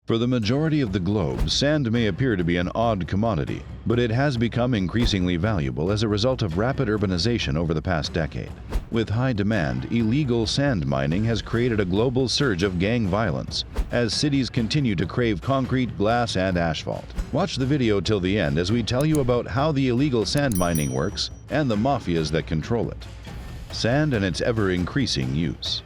For the majority of the globe, sand may appear to be an odd commodity, but it has become increasingly valuable as a result of rapid urbanization over the past decade. With high demand, illegal sand mining has created a global surge of gang violence as cities continue to crave concrete, glass, and asphalt. Watch the video till the end as we tell you about how the illegal sand mining works and the mafias that control it. Sand and its ever-increasing use.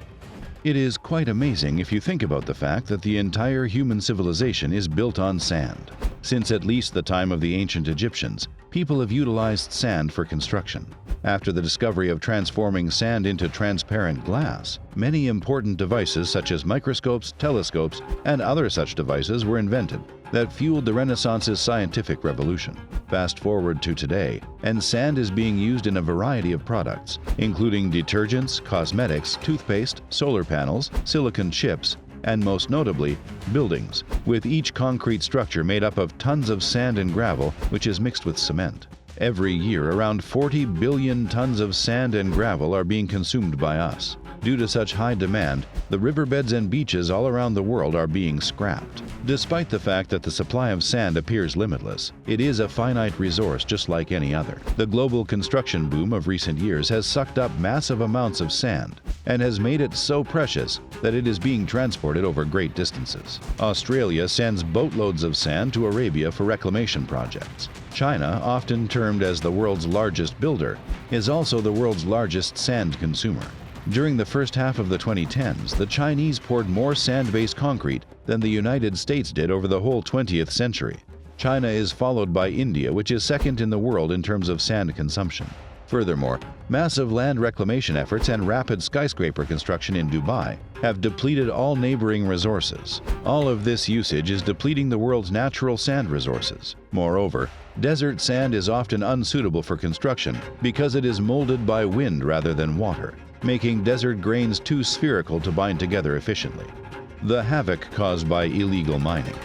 It is quite amazing if you think about the fact that the entire human civilization is built on sand. Since at least the time of the ancient Egyptians, people have utilized sand for construction. After the discovery of transforming sand into transparent glass, many important devices such as microscopes, telescopes, and other such devices were invented that fueled the Renaissance's scientific revolution. Fast forward to today, and sand is being used in a variety of products, including detergents, cosmetics, toothpaste, solar panels, silicon chips, and most notably, buildings, with each concrete structure made up of tons of sand and gravel, which is mixed with cement. Every year, around 40 billion tons of sand and gravel are being consumed by us. Due to such high demand, the riverbeds and beaches all around the world are being scrapped. Despite the fact that the supply of sand appears limitless, it is a finite resource just like any other. The global construction boom of recent years has sucked up massive amounts of sand and has made it so precious that it is being transported over great distances. Australia sends boatloads of sand to Arabia for reclamation projects. China, often termed as the world's largest builder, is also the world's largest sand consumer. During the first half of the 2010s, the Chinese poured more sand-based concrete than the United States did over the whole 20th century. China is followed by India, which is second in the world in terms of sand consumption. Furthermore, massive land reclamation efforts and rapid skyscraper construction in Dubai have depleted all neighboring resources. All of this usage is depleting the world's natural sand resources. Moreover, desert sand is often unsuitable for construction because it is molded by wind rather than water, making desert grains too spherical to bind together efficiently. The havoc caused by illegal mining.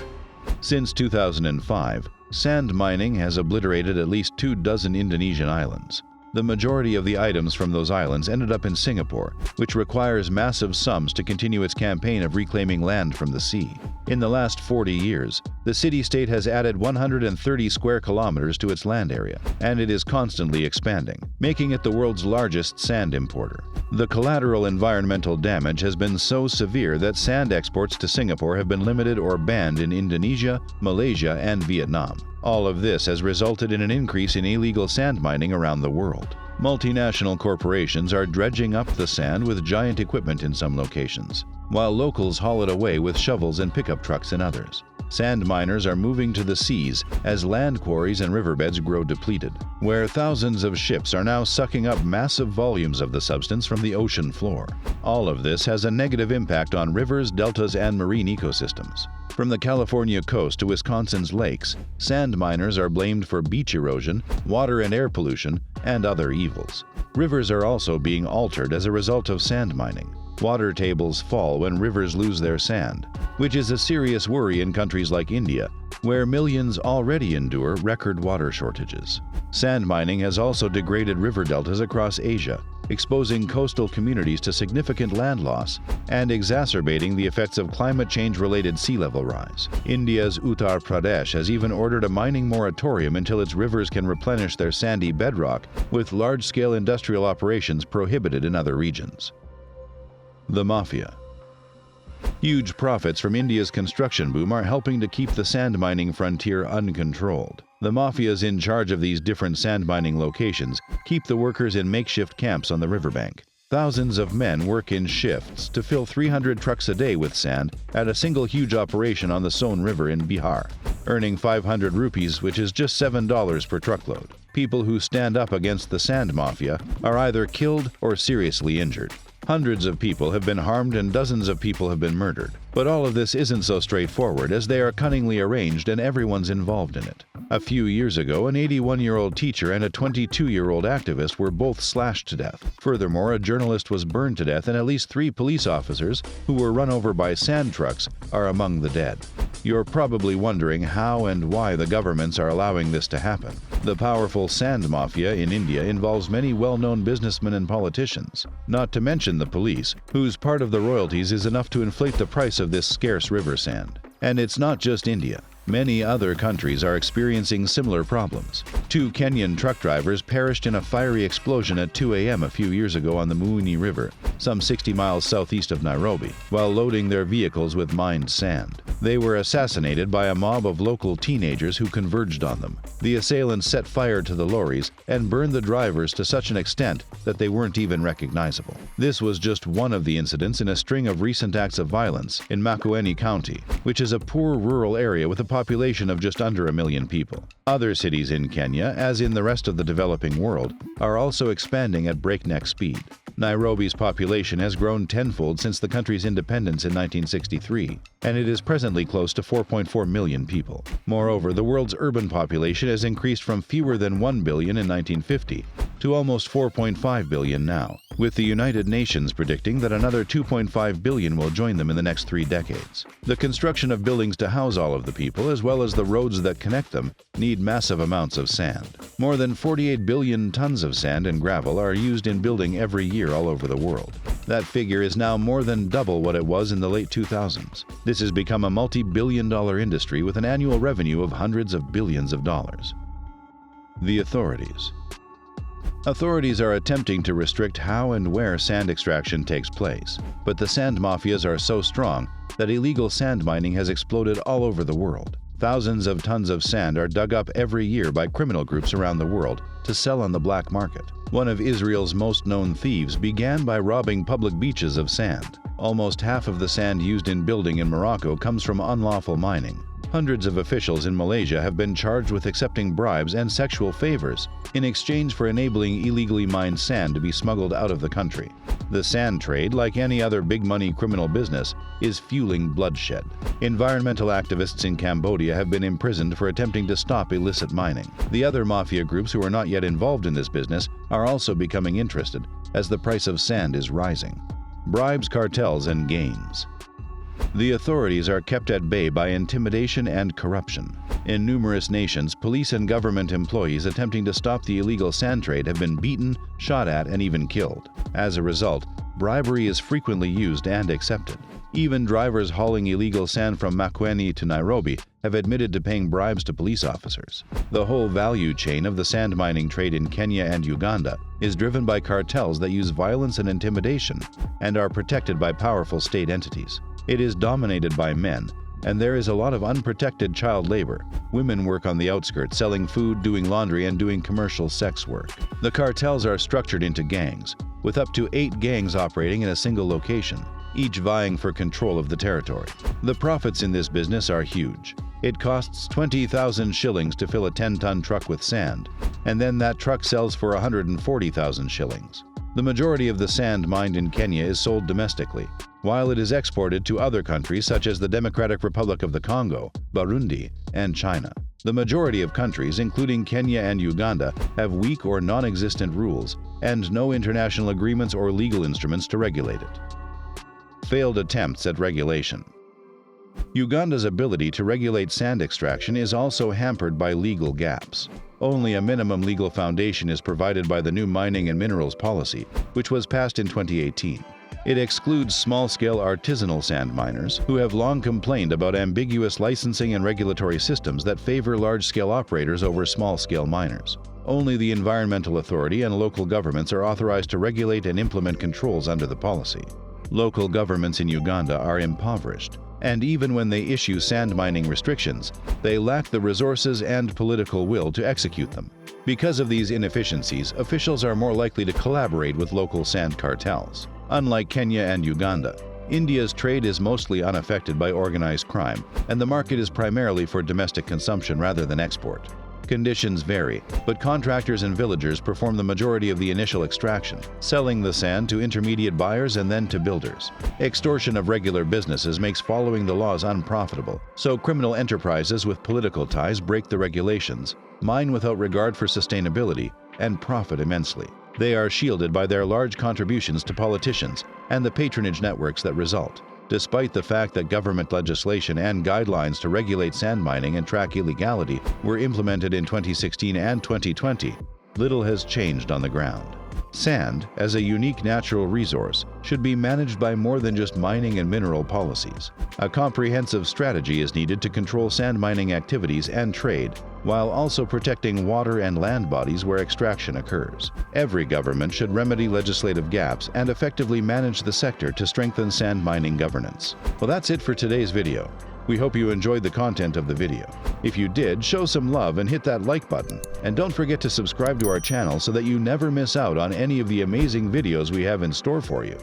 Since 2005, sand mining has obliterated at least 24 Indonesian islands. The majority of the items from those islands ended up in Singapore, which requires massive sums to continue its campaign of reclaiming land from the sea. In the last 40 years, the city-state has added 130 square kilometers to its land area, and it is constantly expanding, making it the world's largest sand importer. The collateral environmental damage has been so severe that sand exports to Singapore have been limited or banned in Indonesia, Malaysia, and Vietnam. All of this has resulted in an increase in illegal sand mining around the world. Multinational corporations are dredging up the sand with giant equipment in some locations, while locals haul it away with shovels and pickup trucks in others. Sand miners are moving to the seas as land quarries and riverbeds grow depleted, where thousands of ships are now sucking up massive volumes of the substance from the ocean floor. All of this has a negative impact on rivers, deltas, and marine ecosystems. From the California coast to Wisconsin's lakes, sand miners are blamed for beach erosion, water and air pollution, and other evils. Rivers are also being altered as a result of sand mining. Water tables fall when rivers lose their sand, which is a serious worry in countries like India, where millions already endure record water shortages. Sand mining has also degraded river deltas across Asia, exposing coastal communities to significant land loss and exacerbating the effects of climate change-related sea level rise. India's Uttar Pradesh has even ordered a mining moratorium until its rivers can replenish their sandy bedrock, with large-scale industrial operations prohibited in other regions. The Mafia. Huge profits from India's construction boom are helping to keep the sand mining frontier uncontrolled. The mafias in charge of these different sand mining locations keep the workers in makeshift camps on the riverbank. Thousands of men work in shifts to fill 300 trucks a day with sand at a single huge operation on the Son River in Bihar, earning 500 rupees, which is just $7 per truckload. People who stand up against the sand mafia are either killed or seriously injured. Hundreds of people have been harmed and dozens of people have been murdered. But all of this isn't so straightforward, as they are cunningly arranged and everyone's involved in it. A few years ago, an 81-year-old teacher and a 22-year-old activist were both slashed to death. Furthermore, a journalist was burned to death, and at least 3 police officers, who were run over by sand trucks, are among the dead. You're probably wondering how and why the governments are allowing this to happen. The powerful sand mafia in India involves many well-known businessmen and politicians, not to mention the police, whose part of the royalties is enough to inflate the price of this scarce river sand. And it's not just India. Many other countries are experiencing similar problems. 2 Kenyan truck drivers perished in a fiery explosion at 2 a.m. a few years ago on the Muini River, some 60 miles southeast of Nairobi, while loading their vehicles with mined sand. They were assassinated by a mob of local teenagers who converged on them. The assailants set fire to the lorries and burned the drivers to such an extent that they weren't even recognizable. This was just one of the incidents in a string of recent acts of violence in Makueni County, which is a poor rural area with a population of just under 1 million people. Other cities in Kenya, as in the rest of the developing world, are also expanding at breakneck speed. Nairobi's population has grown tenfold since the country's independence in 1963, and it is presently close to 4.4 million people. Moreover, the world's urban population has increased from fewer than 1 billion in 1950 to almost 4.5 billion now, with the United Nations predicting that another 2.5 billion will join them in the next 3 decades. The construction of buildings to house all of the people, as well as the roads that connect them, need massive amounts of sand. More than 48 billion tons of sand and gravel are used in building every year all over the world. That figure is now more than double what it was in the late 2000s. This has become a multi-billion-dollar industry with an annual revenue of hundreds of billions of dollars. The authorities. Authorities are attempting to restrict how and where sand extraction takes place, but the sand mafias are so strong that illegal sand mining has exploded all over the world. Thousands of tons of sand are dug up every year by criminal groups around the world to sell on the black market. One of Israel's most known thieves began by robbing public beaches of sand. Almost half of the sand used in building in Morocco comes from unlawful mining. Hundreds of officials in Malaysia have been charged with accepting bribes and sexual favors in exchange for enabling illegally mined sand to be smuggled out of the country. The sand trade, like any other big-money criminal business, is fueling bloodshed. Environmental activists in Cambodia have been imprisoned for attempting to stop illicit mining. The other mafia groups who are not yet involved in this business are also becoming interested, as the price of sand is rising. Bribes, cartels, and gains. The authorities are kept at bay by intimidation and corruption. In numerous nations, police and government employees attempting to stop the illegal sand trade have been beaten, shot at, and even killed. As a result, bribery is frequently used and accepted. Even drivers hauling illegal sand from Makueni to Nairobi have admitted to paying bribes to police officers. The whole value chain of the sand mining trade in Kenya and Uganda is driven by cartels that use violence and intimidation and are protected by powerful state entities. It is dominated by men, and there is a lot of unprotected child labor. Women work on the outskirts, selling food, doing laundry, and doing commercial sex work. The cartels are structured into gangs, with up to 8 gangs operating in a single location, each vying for control of the territory. The profits in this business are huge. It costs 20,000 shillings to fill a 10-ton truck with sand, and then that truck sells for 140,000 shillings. The majority of the sand mined in Kenya is sold domestically, while it is exported to other countries such as the Democratic Republic of the Congo, Burundi, and China. The majority of countries, including Kenya and Uganda, have weak or non-existent rules and no international agreements or legal instruments to regulate it. Failed attempts at regulation. Uganda's ability to regulate sand extraction is also hampered by legal gaps. Only a minimum legal foundation is provided by the new mining and minerals policy, which was passed in 2018. It excludes small-scale artisanal sand miners who have long complained about ambiguous licensing and regulatory systems that favor large-scale operators over small-scale miners. Only the Environmental Authority and local governments are authorized to regulate and implement controls under the policy. Local governments in Uganda are impoverished, and even when they issue sand mining restrictions, they lack the resources and political will to execute them. Because of these inefficiencies, officials are more likely to collaborate with local sand cartels. Unlike Kenya and Uganda, India's trade is mostly unaffected by organized crime, and the market is primarily for domestic consumption rather than export. Conditions vary, but contractors and villagers perform the majority of the initial extraction, selling the sand to intermediate buyers and then to builders. Extortion of regular businesses makes following the laws unprofitable, so criminal enterprises with political ties break the regulations, mine without regard for sustainability, and profit immensely. They are shielded by their large contributions to politicians and the patronage networks that result. Despite the fact that government legislation and guidelines to regulate sand mining and track illegality were implemented in 2016 and 2020, little has changed on the ground. Sand, as a unique natural resource, should be managed by more than just mining and mineral policies. A comprehensive strategy is needed to control sand mining activities and trade, while also protecting water and land bodies where extraction occurs. Every government should remedy legislative gaps and effectively manage the sector to strengthen sand mining governance. Well, that's it for today's video. We hope you enjoyed the content of the video. If you did, show some love and hit that like button. And don't forget to subscribe to our channel so that you never miss out on any of the amazing videos we have in store for you.